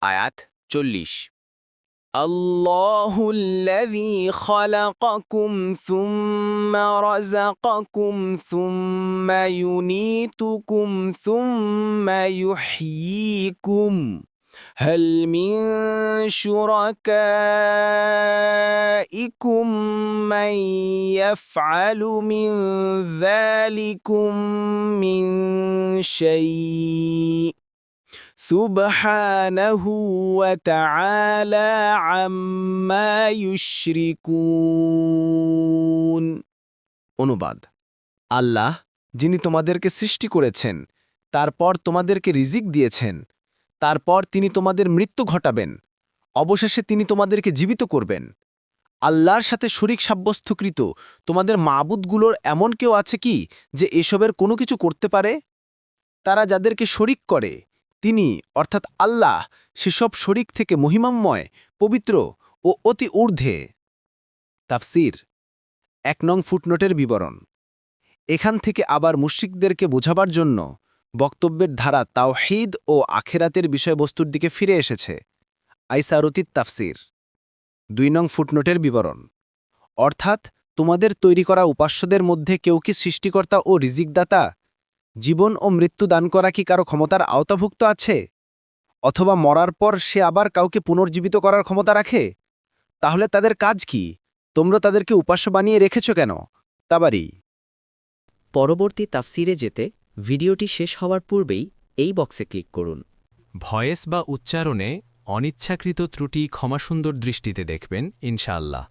আয়াত 40 আল্লাহুল্লাযী খালাকাকুম সুম্মা রাযাকাকুম সুম্মা ইউমীতুকুম সুম্মা ইউহয়ীকুম হাল মিন শুরাকাইকুম মান ইয়াফআলু মিন যালিকুম মিন শাই' সুবহানাহু ওয়া তাআলা আম্মা ইউশরিকুন। অনুবাদ: আল্লাহ, যিনি তোমাদেরকে সৃষ্টি করেছেন, তারপর তোমাদেরকে রিজিক দিয়েছেন, তারপর তিনি তোমাদের মৃত্যু ঘটাবেন, অবশেষে তিনি তোমাদেরকে জীবিত করবেন। আল্লাহর সাথে শরীক সাব্যস্তকৃত তোমাদের মাবুদগুলোর এমন কেউ আছে কি যে এসবের কোনো কিছু করতে পারে? তারা যাদেরকে শরীক করে, তিনি অর্থাৎ আল্লাহ সেসব শরীক থেকে মহিমাময়, পবিত্র ও অতি ঊর্ধ্বে। তাফসীর ১ নং ফুটনোটের বিবরণ। এখান থেকে আবার মুশরিকদেরকে বোঝাবার জন্য বক্তব্যের ধারা তাওহীদ ও আখেরাতের বিষয়বস্তুর দিকে ফিরে এসেছে। আইসারুতিত তাফসীর ২ নং ফুটনোটের বিবরণ। অর্থাৎ তোমাদের তৈরি করা উপাস্যদের মধ্যে কেউ কি সৃষ্টিকর্তা ও রিজিকদাতা? জীবন ও মৃত্যু দান করা কি কারো ক্ষমতার আওতাভুক্ত আছে? অথবা মরার পর সে আবার কাউকে পুনর্জীবিত করার ক্ষমতা রাখে? তাহলে তাদের কাজ কি? তোমরা তাদেরকে উপাস্য বানিয়ে রেখেছ কেন? তাবারি। পরবর্তী তাফসিরে যেতে ভিডিওটি শেষ হওয়ার পূর্বেই এই বক্সে ক্লিক করুন। ভয়েস বা উচ্চারণে অনিচ্ছাকৃত ত্রুটি ক্ষমাসুন্দর দৃষ্টিতে দেখবেন ইনশাআল্লাহ।